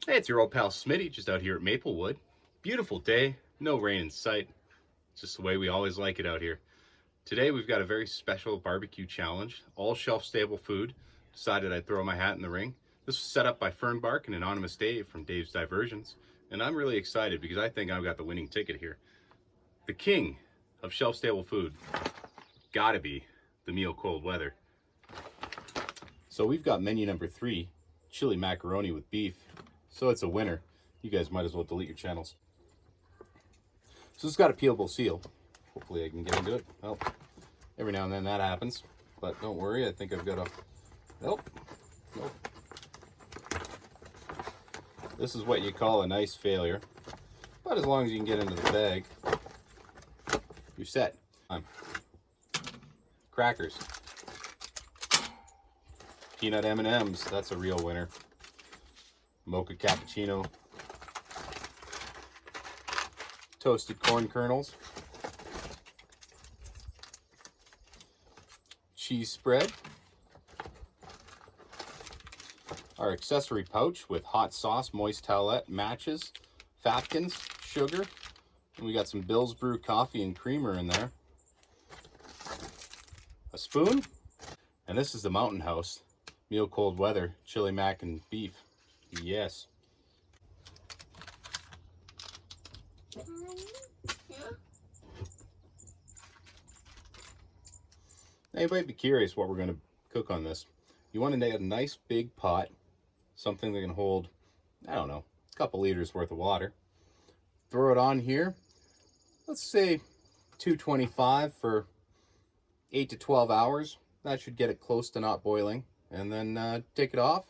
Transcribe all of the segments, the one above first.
Hey, it's your old pal Smitty, just out here at Maplewood. Beautiful day, no rain in sight. Just the way we always like it out here. Today we've got a very special barbecue challenge, all shelf-stable food. Decided I'd throw my hat in the ring. This was set up by Fernbark and Anonymous Dave from Dave's Diversions, and I'm really excited because I think I've got the winning ticket here. The king of shelf-stable food, gotta be the meal cold weather. So we've got menu number 3, chili macaroni with beef. So it's a winner. You guys might as well delete your channels. So it's got a peelable seal. Hopefully I can get into it. Well, every now and then that happens, but don't worry, I think I've got a... Nope. This is what you call a nice failure. But as long as you can get into the bag, you're set. Crackers. Peanut M&Ms, that's a real winner. Mocha cappuccino. Toasted corn kernels. Cheese spread. Our accessory pouch with hot sauce, moist towelette, matches, Fapkins, sugar. And we got some Bill's Brew coffee and creamer in there. A spoon. And this is the Mountain House. Meal cold weather, chili mac and beef. Yes. Now you might be curious what we're going to cook on this. You want to get a nice big pot, something that can hold, I don't know, a couple liters worth of water. Throw it on here. Let's say 225 for 8 to 12 hours. That should get it close to not boiling. And then take it off,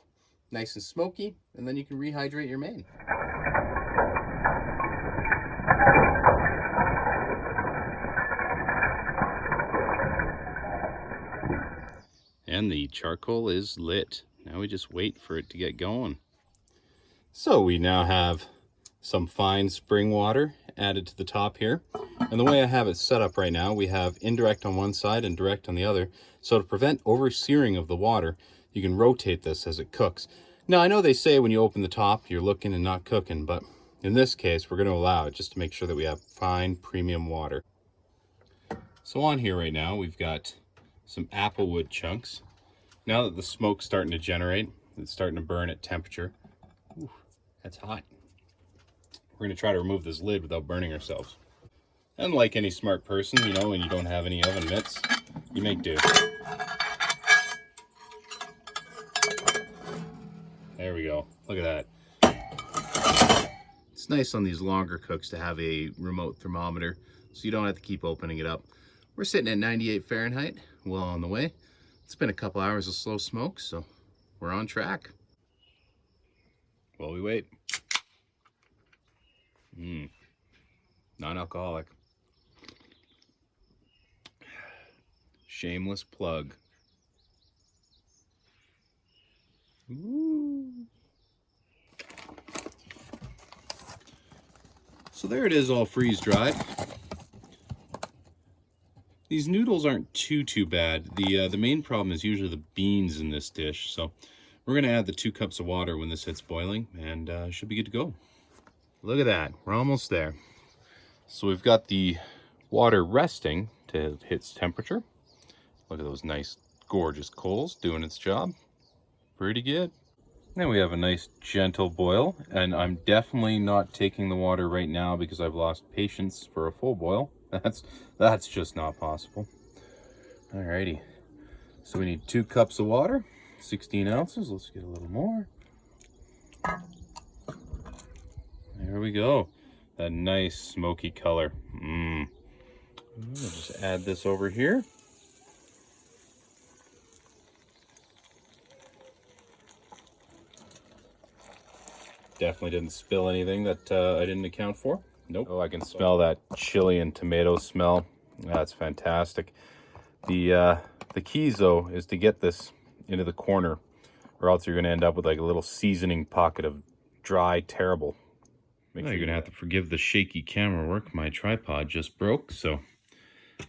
nice and smoky, and then you can rehydrate your main. And the charcoal is lit. Now we just wait for it to get going. So we now have some fine spring water added to the top here. And the way I have it set up right now, we have indirect on one side and direct on the other. So to prevent over-searing of the water, you can rotate this as it cooks. Now, I know they say when you open the top, you're looking and not cooking, but in this case, we're going to allow it just to make sure that we have fine premium water. So on here right now, we've got some applewood chunks. Now that the smoke's starting to generate, it's starting to burn at temperature. Ooh, that's hot. We're going to try to remove this lid without burning ourselves. And like any smart person, you know, when you don't have any oven mitts, you make do. There we go. Look at that. It's nice on these longer cooks to have a remote thermometer, so you don't have to keep opening it up. We're sitting at 98 Fahrenheit, well on the way. It's been a couple hours of slow smoke, so we're on track. While we wait. Non-alcoholic. Shameless plug. Ooh. So there it is, all freeze dried. These noodles aren't too bad. The main problem is usually the beans in this dish. So we're gonna add the 2 cups of water when this hits boiling, and should be good to go. Look at that, we're almost there. So we've got the water resting to its temperature. Look at those nice, gorgeous coals doing its job. Pretty good. Then we have a nice gentle boil, and I'm definitely not taking the water right now because I've lost patience for a full boil. That's just not possible. Alrighty, so we need 2 cups of water, 16 ounces. Let's get a little more. There we go. That nice smoky color. I'll just add this over here. Definitely didn't spill anything that I didn't account for. Nope. Oh, I can smell that chili and tomato smell. That's fantastic. The keys though is to get this into the corner, or else you're going to end up with like a little seasoning pocket of dry, terrible. You're going to have to forgive the shaky camera work. My tripod just broke. So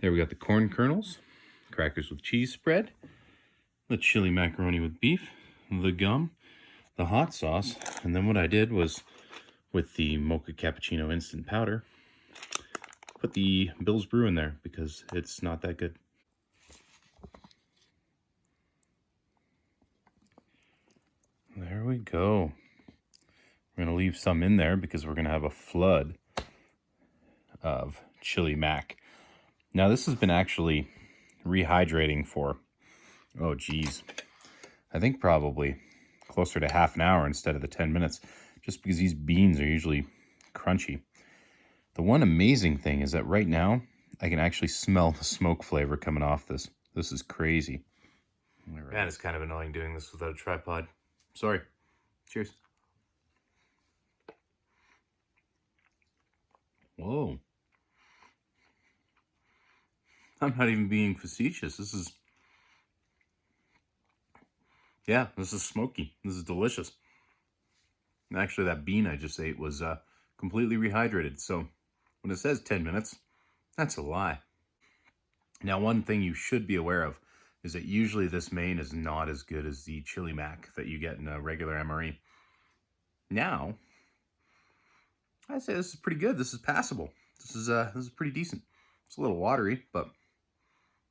there we got the corn kernels, crackers with cheese spread, the chili macaroni with beef, the gum, the hot sauce. And then what I did was, with the mocha cappuccino instant powder, put the Bill's Brew in there because it's not that good. There we go. We're going to leave some in there because we're going to have a flood of chili mac. Now this has been actually rehydrating for, oh geez, I think probably closer to half an hour instead of the 10 minutes, just because these beans are usually crunchy. The one amazing thing is that right now I can actually smell the smoke flavor coming off this. This is crazy. Man, it's kind of annoying doing this without a tripod. Sorry. Cheers. Whoa. I'm not even being facetious. This is, yeah, this is smoky. This is delicious. And actually, that bean I just ate was completely rehydrated. So when it says 10 minutes, that's a lie. Now, one thing you should be aware of is that usually this main is not as good as the chili mac that you get in a regular MRE. Now, I say this is pretty good. This is passable. This is pretty decent. It's a little watery,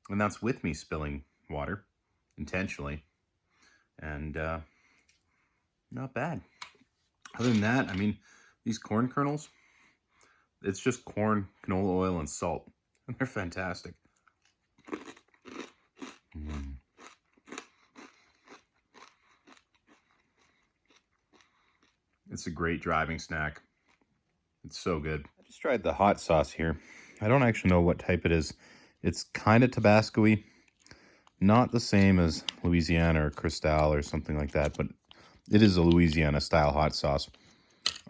and that's with me spilling water intentionally, and not bad. Other than that, I mean, these corn kernels, it's just corn, canola oil, and salt, and they're fantastic. It's a great driving snack. It's so good. I just tried the hot sauce here. I don't actually know what type it is. It's kind of Tabasco-y. Not the same as Louisiana or Cristal or something like that, but it is a Louisiana style hot sauce.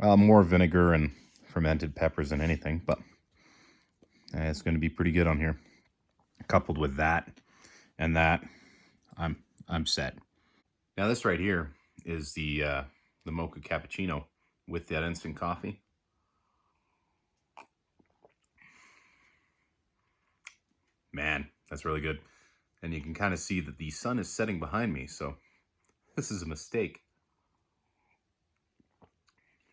More vinegar and fermented peppers than anything, but it's going to be pretty good on here. Coupled with that and that, I'm set. Now this right here is the mocha cappuccino with that instant coffee. Man, that's really good. And you can kind of see that the sun is setting behind me, so this is a mistake.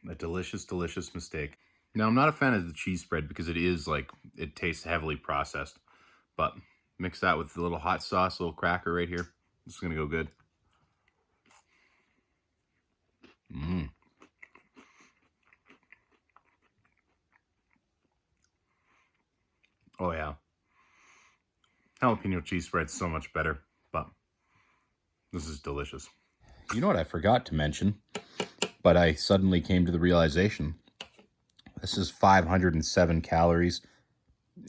A delicious, delicious mistake. Now, I'm not a fan of the cheese spread because it tastes heavily processed. But mix that with the little hot sauce, little cracker right here. This is going to go good. Oh, yeah. Jalapeno cheese spread's so much better, but this is delicious. You know what I forgot to mention, but I suddenly came to the realization. This is 507 calories.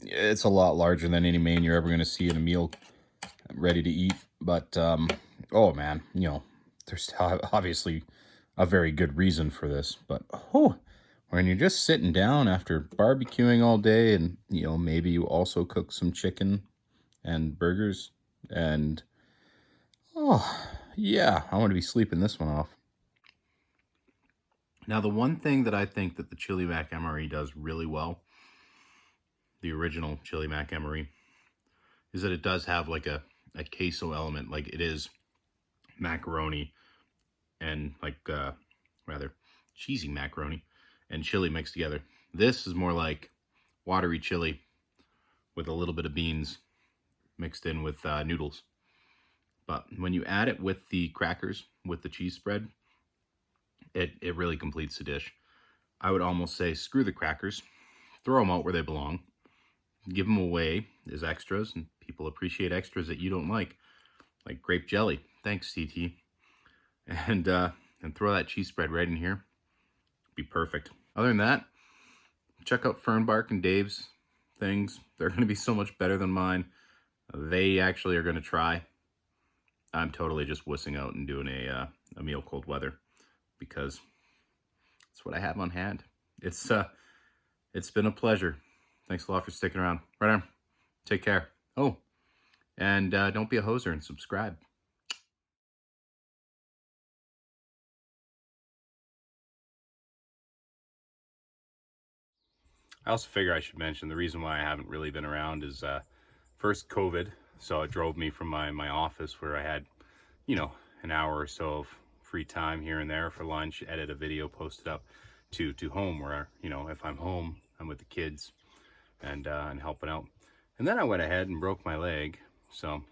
It's a lot larger than any main you're ever going to see in a meal ready to eat. But, oh man, you know, there's obviously a very good reason for this. But, oh, when you're just sitting down after barbecuing all day and, you know, maybe you also cook some chicken and burgers and, oh, yeah, I want to be sleeping this one off. Now, the one thing that I think that the Chili Mac MRE does really well, the original Chili Mac MRE, is that it does have like a queso element. Like it is macaroni and rather cheesy macaroni and chili mixed together. This is more like watery chili with a little bit of beans mixed in with noodles. But when you add it with the crackers, with the cheese spread, it really completes the dish. I would almost say screw the crackers, throw them out where they belong, give them away as extras, and people appreciate extras that you don't like grape jelly. Thanks, CT. And throw that cheese spread right in here. Be perfect. Other than that, check out Fernbark and Dave's things. They're going to be so much better than mine. They actually are going to try. I'm totally just wussing out and doing a meal cold weather because it's what I have on hand. It's been a pleasure. Thanks a lot for sticking around. Right on. Take care. Oh, and don't be a hoser and subscribe. I also figure I should mention the reason why I haven't really been around is first COVID. So it drove me from my office where I had, you know, an hour or so of free time here and there for lunch, edit a video, post it up to home where, you know, if I'm home, I'm with the kids and helping out. And then I went ahead and broke my leg. So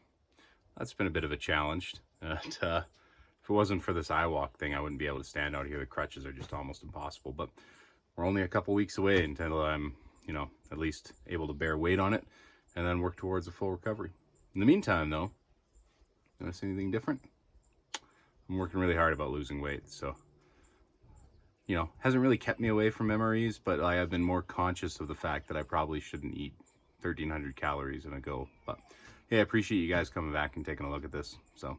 that's been a bit of a challenge. If it wasn't for this iWalk thing, I wouldn't be able to stand out here. The crutches are just almost impossible, but we're only a couple weeks away until I'm, you know, at least able to bear weight on it and then work towards a full recovery. In the meantime though, notice anything different? I'm working really hard about losing weight, so, you know, hasn't really kept me away from MREs, but I have been more conscious of the fact that I probably shouldn't eat 1,300 calories in a go. But hey, I appreciate you guys coming back and taking a look at this. So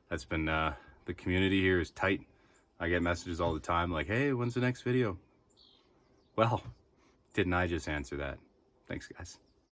that's been, the community here is tight. I get messages all the time like, hey, when's the next video? Well, didn't I just answer that? Thanks, guys.